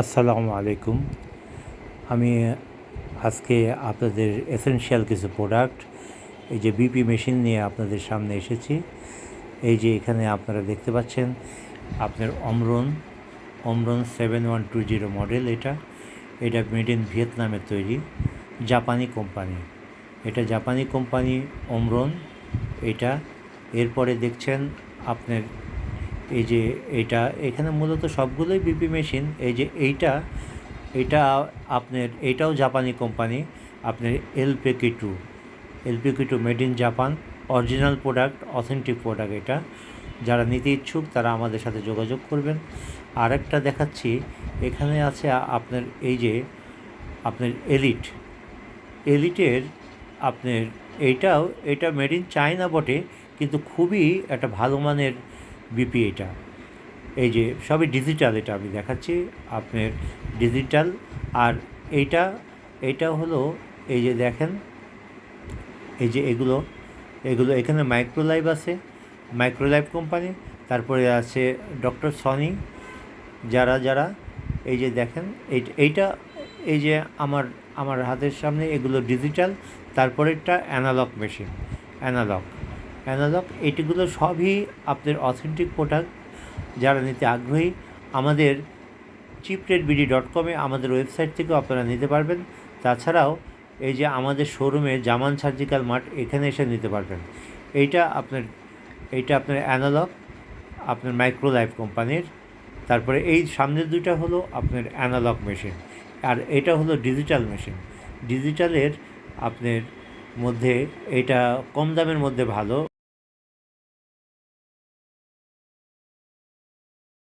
আসসালামু আলাইকুম। আমি আজকে আপনাদের এসেনশিয়াল কিছু প্রোডাক্ট এই যে বিপি মেশিন নিয়ে আপনাদের সামনে এসেছি। এই যে এখানে আপনারা দেখতে পাচ্ছেন আপনার অমরন 7120 মডেল। এটা মেড ইন ভিয়েতনামের তৈরি, জাপানি কোম্পানি। এটা জাপানি কোম্পানি অমরন। এটা এরপরে দেখছেন আপনার এই যে এটা এখানে মূলত সবগুলোই বিপি মেশিন। এই যে এটা আপনার এটাও জাপানি কোম্পানি, আপনার এলপিকি টু made in Japan, original product, authentic product. এটা যারা নিতে ইচ্ছুক তারা আমাদের সাথে যোগাযোগ করবেন। আরেকটা দেখাচ্ছি, এখানে আছে আপনার এই যে আপনার এলিটের আপনার এটা মেড ইন চায়না বটে, কিন্তু খুবই একটা ভালো মানের বিপি। এটা এই যে সবই ডিজিটাল, এটা আমি দেখাচ্ছি আপনার ডিজিটাল। আর এইটা এইটা হলো এই যে দেখেন, এই যে এগুলো এখানে মাইক্রোলাইভ আছে, মাইক্রোলাইভ কোম্পানি। তারপরে আছে ডক্টর সনি। যারা এই যে দেখেন এইটা এই যে আমার আমার হাতের সামনে এগুলো ডিজিটাল। তারপরেরটা অ্যানালগ মেশিন, অ্যানালগ অ্যানালগ এইটিগুলো সবই আপনার অথেন্টিক প্রোডাক্ট। যারা নিতে আগ্রহী আমাদের cheapratebd.com-এ আমাদের ওয়েবসাইট থেকেও আপনারা নিতে পারবেন। তাছাড়াও এই যে আমাদের শোরুমে জামান সার্জিক্যাল মার্ট, এখানে এসে নিতে পারবেন। এইটা আপনার অ্যানালগ, আপনার মাইক্রোলাইফ কোম্পানির। তারপরে এই সামনের দুইটা হলো আপনার অ্যানালগ মেশিন, আর এটা হলো ডিজিটাল মেশিন। ডিজিটালের আপনার মধ্যে এটা কম দামের মধ্যে ভালো।